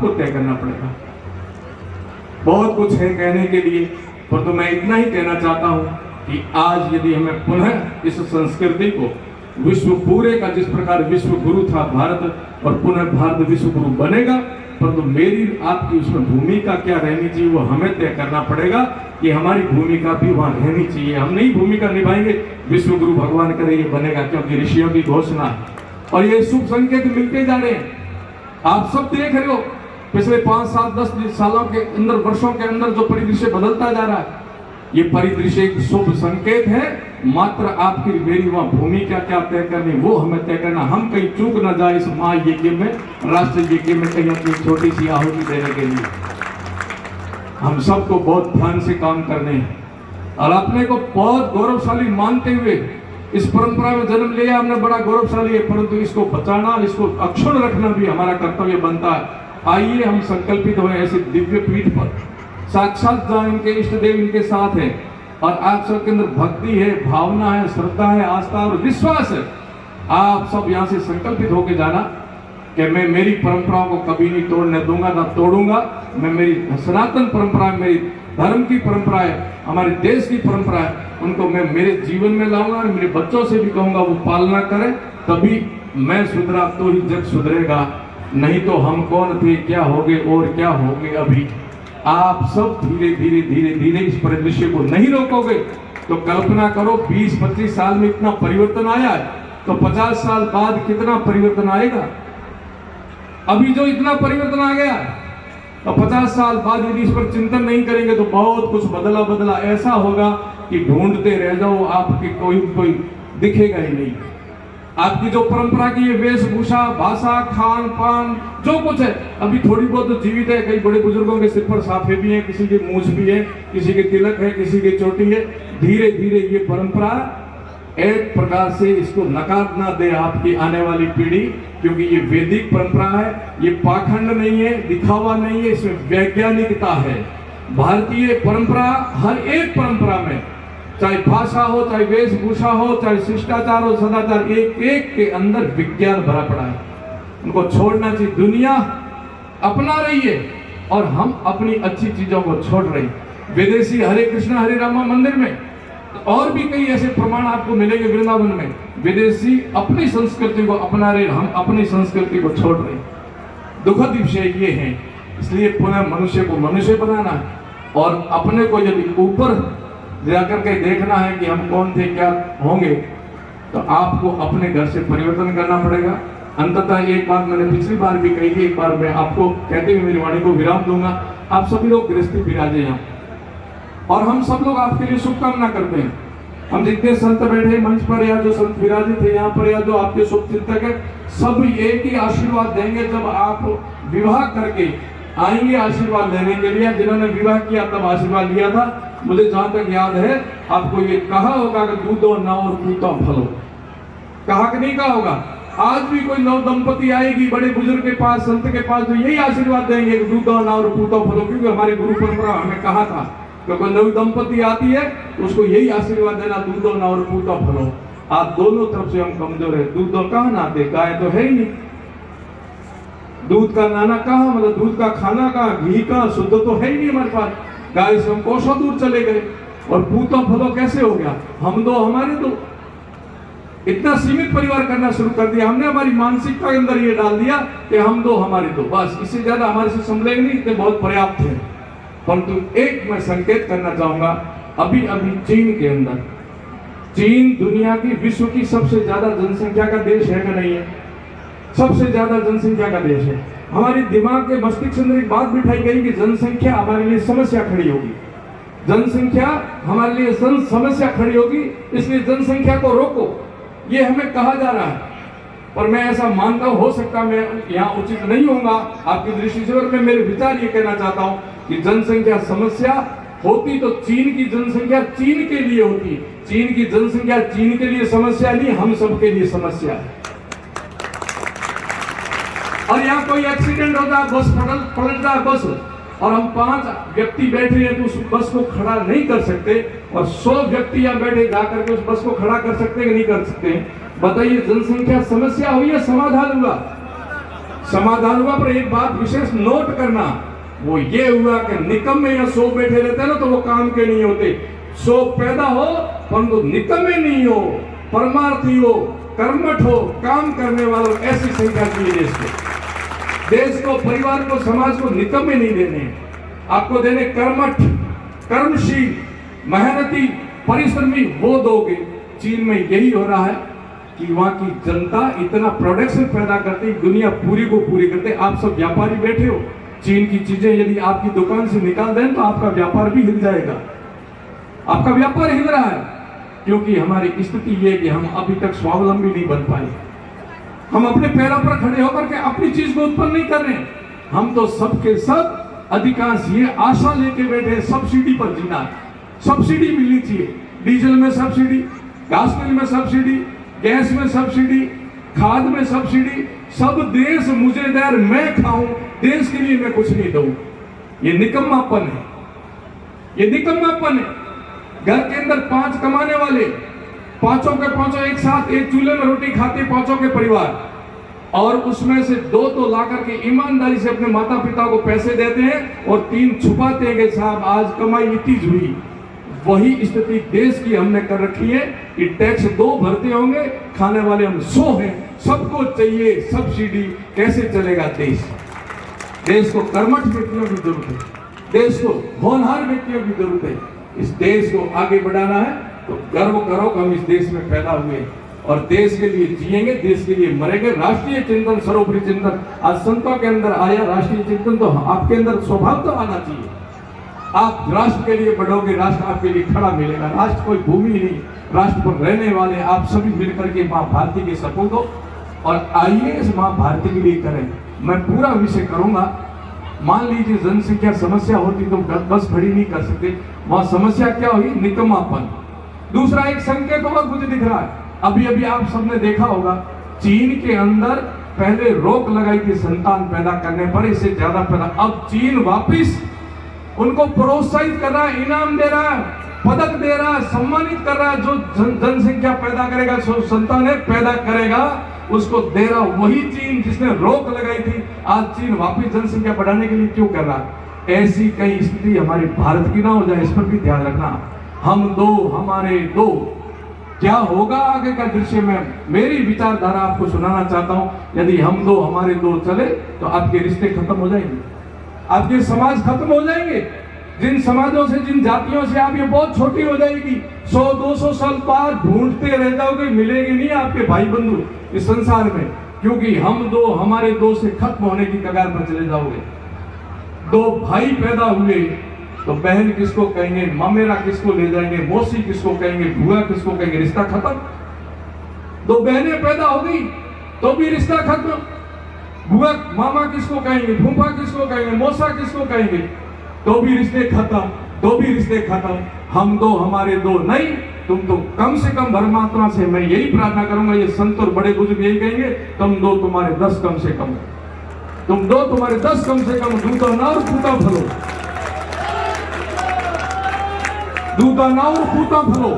को तय करना पड़ेगा। बहुत कुछ है कहने के लिए, पर तो मैं इतना ही कहना चाहता हूं कि आज यदि हमें पुनः इस संस्कृति को विश्व पूरे का, जिस प्रकार विश्व गुरु था भारत और पुनः भारत विश्व गुरु बनेगा, परंतु मेरी आपकी उसमें भूमिका क्या रहनी चाहिए वो हमें तय करना पड़ेगा कि हमारी भूमिका भी वहां रहनी चाहिए। हम नहीं भूमिका निभाएंगे, विश्व गुरु भगवान करे ये बनेगा, क्योंकि ऋषियों की घोषणा है और ये शुभ संकेत मिलते जा रहे हैं। आप सब देख रहे हो पिछले 5, 7, 10 सालों के अंदर, वर्षों के अंदर जो परिदृश्य बदलता जा रहा है, ये परिदृश्य एक शुभ संकेत है। मात्र आपकी मेरी वहां भूमिका क्या तय करनी वो हमें तय करना। हम कहीं चूक न जाए इस महायज्ञ में, राष्ट्र यज्ञ में कहीं अपनी छोटी सी आहुति देने के लिए। हम सबको बहुत ध्यान से काम करने हैं और अपने को बहुत गौरवशाली मानते हुए इस परंपरा में जन्म लिया हमने, बड़ा गौरवशाली है, परंतु इसको बचाना, इसको अक्षुण्ण रखना भी हमारा कर्तव्य बनता है। आइए हम संकल्पित हुए ऐसे दिव्य पीठ पर, साक्षात जहाँ इनके इष्ट देव इनके साथ हैं और आप सबके अंदर भक्ति है, भावना है, श्रद्धा है, आस्था और विश्वास है। आप सब यहाँ से संकल्पित होकर जाना कि मैं मेरी परंपराओं को कभी नहीं तोड़ने दूंगा, ना तोड़ूंगा। मैं मेरी सनातन परंपरा, मेरी धर्म की परंपरा है, हमारे देश की परंपरा है, उनको मैं मेरे जीवन में लाऊंगा। मेरे बच्चों से भी कहूंगा वो पालना करें, तभी मैं सुधरा तो ही जग सुधरेगा। नहीं तो हम कौन थे, क्या होगे और क्या होगे अभी। आप सब धीरे धीरे धीरे धीरे इस परिदृश्य को नहीं रोकोगे तो कल्पना करो 20-25 साल में इतना परिवर्तन आया है, तो 50 साल बाद कितना परिवर्तन आएगा। अभी जो इतना परिवर्तन आ गया तो 50 साल बाद यदि इस पर चिंतन नहीं करेंगे तो बहुत कुछ बदला बदला ऐसा होगा कि ढूंढते रह जाओ, आपकी कोई दिखेगा ही नहीं। आपकी जो परंपरा की ये वेशभूषा, भाषा, खान पान जो कुछ है अभी थोड़ी बहुत तो जीवित है। कई बड़े बुजुर्गों के सिर पर साफे भी हैं, किसी के मूछ भी है, किसी के तिलक है, किसी के चोटी है। धीरे धीरे ये परंपरा एक प्रकार से इसको नकार ना दे आपकी आने वाली पीढ़ी, क्योंकि ये वैदिक परंपरा है, ये पाखंड नहीं है, दिखावा नहीं है, इसमें वैज्ञानिकता है। भारतीय परंपरा हर एक परंपरा में, चाहे भाषा हो, चाहे वेशभूषा हो, चाहे शिष्टाचार हो, सदाचार, एक एक के अंदर विज्ञान भरा पड़ा है। उनको छोड़ना चाहिए। दुनिया अपना रही है और हम अपनी अच्छी चीजों को छोड़ रहे हैं। विदेशी हरे कृष्ण हरे रामा मंदिर में और भी कई ऐसे प्रमाण आपको मिलेंगे वृंदावन में, विदेशी अपनी संस्कृति को अपना रहे, हम अपनी संस्कृति को छोड़ रहे हैं। दुखद विषय ये है। इसलिए पुनः मनुष्य को मनुष्य बनाना है और अपने को यदि ऊपर जाकर के देखना है कि हम कौन थे, क्या होंगे, तो आपको अपने घर से परिवर्तन करना पड़ेगा। अंततः एक बात मैंने पिछली बार भी कही थी, एक बार मैं आपको कहते हुए मेरी वाणी को विराम दूंगा। आप सभी लोग गृहस्थी विराजे यहाँ और हम सब लोग आपके लिए शुभकामना करते हैं। हम जितने संत बैठे मंच पर या जो संत विराजित थे यहाँ पर या जो आपके शुभ चिंतक है, सब एक ही आशीर्वाद देंगे जब आप विवाह करके आएंगे आशीर्वाद लेने के लिए। जिन्होंने विवाह किया तब आशीर्वाद लिया था, मुझे जहां तक याद है आपको ये कहा होगा कि दूधो नाव और पूतो फलो, कहा कि नहीं कहा होगा। आज भी कोई नव दंपति आएगी बड़े बुजुर्ग के पास, संत के पास, तो यही आशीर्वाद देंगे कि दूधो नाव और पूतो फलो, क्योंकि हमारी गुरु परंपरा हमें कहा था कि कोई नवी दंपति आती है तो उसको यही आशीर्वाद देना, दूधो नाव और पूतो फलो। आज दोनों तरफ से हम कमजोर है। दूधो कहाँ नाते, गाय तो है ही नहीं, दूध का नाना कहाँ, मतलब दूध का खाना कहाँ, घी का शुद्ध तो है ही नहीं हमारे पास। गाय से हम कोसों दूर चले गए और पूतो फलो कैसे हो गया, हम दो हमारे दो। इतना सीमित परिवार करना शुरू कर दिया हमने, हमारी मानसिकता के अंदर ये डाल दिया कि हम दो हमारे दो, बस इससे ज्यादा हमारे से संभलेंगे नहीं, इतने बहुत पर्याप्त है। परंतु एक मैं संकेत करना चाहूंगा, अभी अभी चीन के अंदर, चीन दुनिया की विश्व की सबसे ज्यादा जनसंख्या का देश है कि नहीं है, सबसे ज्यादा जनसंख्या का देश है। हमारे दिमाग के मस्तिष्क के अंदर एक बात बिठाई गई कि जनसंख्या हमारे लिए समस्या खड़ी होगी, जनसंख्या हमारे लिए समस्या खड़ी होगी, इसलिए जनसंख्या को रोको, ये हमें कहा जा रहा है। पर मैं ऐसा मानता हूं, हो सकता मैं यहाँ उचित नहीं होगा आपकी दृष्टि से, और मैं मेरे विचार ये कहना चाहता हूं कि जनसंख्या समस्या होती तो चीन की जनसंख्या चीन के लिए होती, चीन की जनसंख्या चीन के लिए समस्या नहीं, हम सबके लिए समस्या है। और यहाँ कोई एक्सीडेंट होता है, बस पलटता है बस, और हम 5 व्यक्ति बैठे हैं तो उस बस को खड़ा नहीं कर सकते, और 100 व्यक्ति यहाँ बैठे जाकर के उस बस को खड़ा कर सकते हैं कि नहीं कर सकते। बताइए, जनसंख्या समस्या हुई या समाधान हुआ? समाधान हुआ, पर एक बात विशेष नोट करना, वो ये हुआ कि निकम्मे या 100 बैठे रहते हैं ना तो वो काम के नहीं होते। 100 पैदा हो परंतु निकम्मे नहीं हो, परमार्थी हो, कर्मठ हो, काम करने वालों, ऐसी संख्या चाहिए देश को, परिवार को, समाज को निकम्मे नहीं देने, आपको देने कर्मठ, कर्मशील, मेहनती, परिश्रमी, वो दोगे। चीन में यही हो रहा है कि वहां की जनता इतना प्रोडक्शन पैदा करती, दुनिया पूरी को पूरी करते। आप सब व्यापारी बैठे हो, चीन की चीजें यदि आपकी दुकान से निकाल दें तो आपका व्यापार भी हिल जाएगा। आपका व्यापार हिल रहा है क्योंकि हमारी स्थिति ये कि हम अभी तक स्वावलंबी नहीं बन पाए। हम अपने पैरों पर खड़े होकर के अपनी चीज को उत्पन्न नहीं कर रहे। हम तो सबके सब अधिकांश ये आशा लेके बैठे हैं सब्सिडी पर जीना, सब्सिडी मिलनी चाहिए। डीजल में सब्सिडी, गैस तेल में सब्सिडी, गैस में सब्सिडी, खाद में सब्सिडी, सब देश मुझे दे, मैं खाऊं, देश के लिए मैं कुछ नहीं दूं। ये निकम्मापन है, ये निकम्मापन है। घर के अंदर 5 कमाने वाले, पांचों के पांचों एक साथ एक चूल्हे में रोटी खाते, पांचों के परिवार, और उसमें से 2 तो लाकर के ईमानदारी से अपने माता पिता को पैसे देते हैं और 3 छुपाते हैं कि साहब आज कमाई इतनी हुई। वही स्थिति देश की हमने कर रखी है कि टैक्स 2 भरते होंगे, खाने वाले हम 100 हैं, सबको चाहिए सब्सिडी। कैसे चलेगा देश? देश को कर्मठ व्यक्तियों की जरूरत है, देश को होनहार व्यक्तियों की जरूरत है। इस देश को आगे बढ़ाना है तो गर्व करो कि हम इस देश में पैदा हुए और देश के लिए जिएंगे, देश के लिए मरेंगे। राष्ट्रीय चिंतन, सर्वोपरि चिंतन आज संतों के अंदर आया। राष्ट्रीय चिंतन तो आपके अंदर स्वभाव तो आना चाहिए। आप राष्ट्र के लिए बढ़ोगे, राष्ट्र आपके लिए खड़ा मिलेगा। राष्ट्र कोई भूमि नहीं, राष्ट्र पर रहने वाले आप सभी मिलकर के माँ भारती के सपूत हो और आइए इस माँ भारती के लिए करें। मैं पूरा विषय करूंगा। मान लीजिए जनसंख्या समस्या होती तो बस खड़ी नहीं कर सकते। वहां समस्या क्या हुई? निकम्मापन। दूसरा एक संकेत और मुझे दिख रहा है, अभी अभी आप सबने देखा होगा, चीन के अंदर पहले रोक लगाई थी संतान पैदा करने पर, इससे ज्यादा पैदा। अब चीन वापिस उनको प्रोत्साहित कर रहा है, इनाम दे रहा है, पदक दे रहा है, सम्मानित कर रहा है। जो जनसंख्या पैदा करेगा, जो संतानें पैदा करेगा, उसको दे रहा। वही चीन जिसने रोक लगाई थी, आज चीन वापिस जनसंख्या बढ़ाने के लिए क्यों कर रहा है? ऐसी कई स्थिति हमारे भारत की ना हो जाए, इस पर भी ध्यान रखना। हम 2 हमारे 2 क्या होगा आगे का दृश्य में मेरी विचारधारा आपको सुनाना चाहता हूं। यदि हम 2 हमारे 2 चले तो आपके रिश्ते खत्म हो जाएंगे, आपके समाज खत्म हो जाएंगे। जिन समाजों से, जिन जातियों से आप ये बहुत छोटी हो जाएगी, 100-200 साल बाद ढूंढते रह जाओगे, मिलेंगे नहीं आपके भाई बंधु इस संसार में, क्योंकि हम 2 हमारे 2 से खत्म होने की कगार पर चले जाओगे। 2 भाई पैदा हुए तो बहन किसको कहेंगे, मामेरा किसको ले जाएंगे, मौसी किसको कहेंगे, बुआ किसको कहेंगे, रिश्ता खत्म। 2 बहनें पैदा हो गई तो भी रिश्ता खत्म। बुआ मामा किसको कहेंगे, फूफा किसको कहेंगे, मौसा किसको कहेंगे, तो भी रिश्ते खत्म, तो भी रिश्ते खत्म। हम 2 हमारे 2 नहीं, तुम तो कम से कम परमात्मा से मैं यही प्रार्थना करूंगा, ये संत और बड़े बुजुर्ग यही कहेंगे, तुम 2 तुम्हारे 10 कम से कम, तुम 2 तुम्हारे 10 कम से कम, दूधा ना और पूता फलो, दूधा ना और पूता फलो।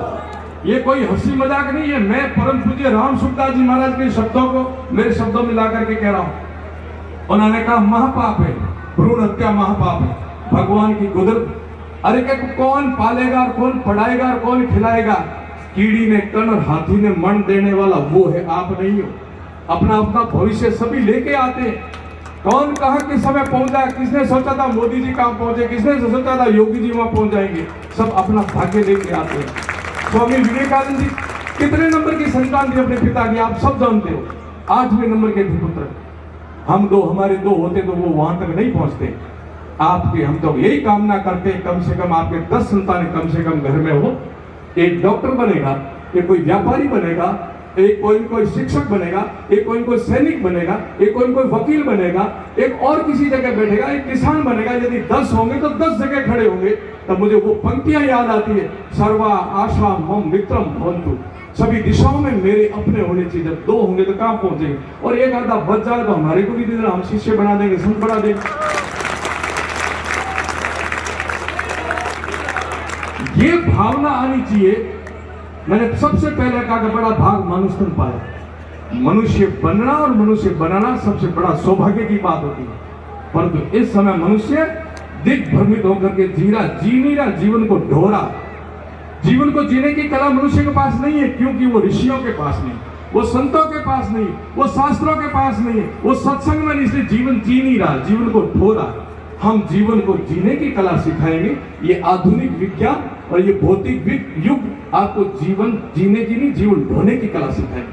ये कोई हंसी मजाक नहीं है। मैं परम पूज्य राम सुखदास जी महाराज के शब्दों को मेरे शब्दों में ला करके कह रहा हूं। उन्होंने कहा महापाप है, भ्रूण हत्या महापाप है, भगवान की कुदरत। अरे क्या कौन पालेगा और कौन पढ़ाएगा और कौन खिलाएगा? कीड़ी ने कण और हाथी ने मन देने वाला वो है, आप नहीं हो। अपना अपना भविष्य सभी लेके आते हैं। कौन कहां किस समय पहुंचा, किसने सोचा था मोदी जी कहां पहुंचे, किसने सोचा था योगी जी वहां पहुंच जाएंगे? सब अपना भाग्य लेके आते हैं। स्वामी विवेकानंद जी कितने नंबर की संतान थी अपने पिता की, आप सब जानते हो, 8वें नंबर के थे पुत्र। हम 2 हमारे 2 होते तो वो वहां तक नहीं पहुंचते। आपके हम तो यही कामना करते हैं, कम से कम आपके 10 संतान कम से कम घर में हो। एक डॉक्टर बनेगा, एक कोई व्यापारी बनेगा, एक कोई शिक्षक बनेगा, एक कोई सैनिक बनेगा, एक कोई वकील बनेगा, एक और किसी जगह बैठेगा, एक किसान बनेगा। यदि 10 होंगे तो 10 जगह खड़े होंगे। तब मुझे वो पंक्तियां याद आती है, सर्वा आशा मम मित्रम भवन्तु, सभी दिशाओं में मेरे अपने होने चाहिए। जब 2 होंगे तो कहां पहुंचेंगे? और एक आधा बच जाए तो हमारे को भी दे देना, हम शिष्य बना देंगे, संत बना देंगे। ये भावना आनी चाहिए। मैंने सबसे पहले कहा कि बड़ा भाग मानुष तन पाया। मनुष्य बनना और मनुष्य बनाना सबसे बड़ा सौभाग्य की बात होती है। परंतु इस समय मनुष्य दिग्भ्रमित होकर के जी नहीं रहा, जीवन को ढो रहा। जीवन को जीने की कला मनुष्य के पास नहीं है, क्योंकि वो ऋषियों के पास नहीं, वो संतों के पास नहीं, वो शास्त्रों के पास नहीं है, वो सत्संग में नहीं, इसलिए जीवन जी नहीं रहा, जीवन को ढो रहा। हम जीवन को जीने की कला सिखाएंगे। ये आधुनिक विज्ञान और ये भौतिक युग आपको जीवन जीने की नहीं, जीवन ढोने की कला सिखाएंगे।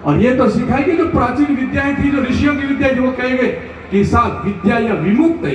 और ये तो सिखाएगी जो प्राचीन विद्याएं थी, जो ऋषियों की विद्या, जो वो कहेंगे कि साथ विद्या या विमुक्त है,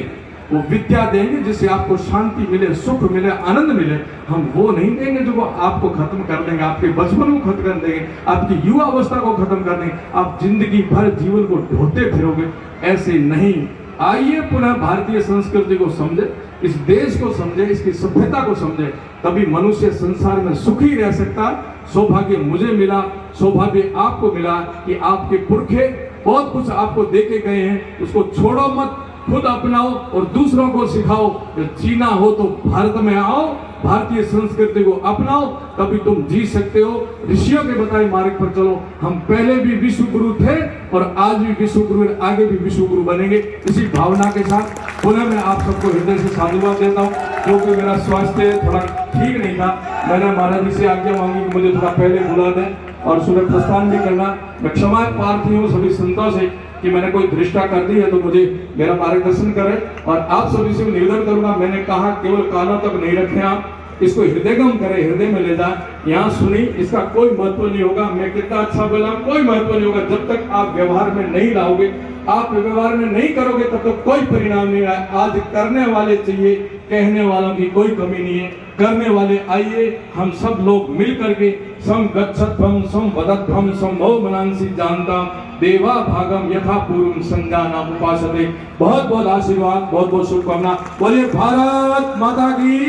वो विद्या देंगे जिससे आपको शांति मिले, सुख मिले, आनंद मिले। हम वो नहीं देंगे जो वो आपको खत्म कर देंगे, आपके बचपन को खत्म कर देंगे, आपकी युवा अवस्था को खत्म कर देंगे, आप जिंदगी भर जीवन को ढोते फिरोगे। ऐसे नहीं। आइए पुनः भारतीय संस्कृति को समझे, इस देश को समझे, इसकी सभ्यता को समझे, तभी मनुष्य संसार में सुखी रह सकता। सौभाग्य मुझे मिला, सौभाग्य आपको मिला कि आपके पुरखे बहुत कुछ आपको देके गए हैं, उसको छोड़ो मत, खुद अपनाओ और दूसरों को सिखाओ। जब जीना हो तो भारत में आओ, भारतीय संस्कृति को अपनाओ, तभी तुम जी सकते हो। ऋषियों के बताए मार्ग पर चलो। हम पहले भी विश्व गुरु थे और आज भी विश्व गुरु, आगे भी विश्व गुरु बनेंगे। इसी भावना के साथ पुनः मैं आप सबको हृदय से साधुवाद देता हूँ, क्योंकि मेरा स्वास्थ्य थोड़ा ठीक नहीं था। मैंने महाराज जी से आज्ञा मांगी कि मुझे थोड़ा पहले बुला दें और सुबह प्रस्थान भी करना। मैं क्षमा प्रार्थी हूँ सभी संतों से कि मैंने कोई दृष्टा कर दी है तो मुझे मेरा मार्गदर्शन करें। और आप सभी से निवेदन करूंगा, मैंने कहा केवल कानों तक नहीं रखें, आप इसको हृदयगम करें, हृदय में ले जाए। यहाँ सुनी, इसका कोई महत्व नहीं होगा, मैं कितना अच्छा बोला, कोई महत्व नहीं होगा जब तक आप व्यवहार में नहीं लाओगे। आप व्यवहार में नहीं करोगे तब तक कोई परिणाम नहीं आए। आज करने वाले चाहिए, कहने वालों की कोई कमी नहीं है। करने वाले आइए, हम सब लोग मिल करके सम गच्छध्वम सम वदध्वम संभव मनांसी जानता देवा भागम यथा पूर्व संजानाम उपासते। बहुत बहुत आशीर्वाद, बहुत बहुत शुभकामना। बोलिए भारत माता की।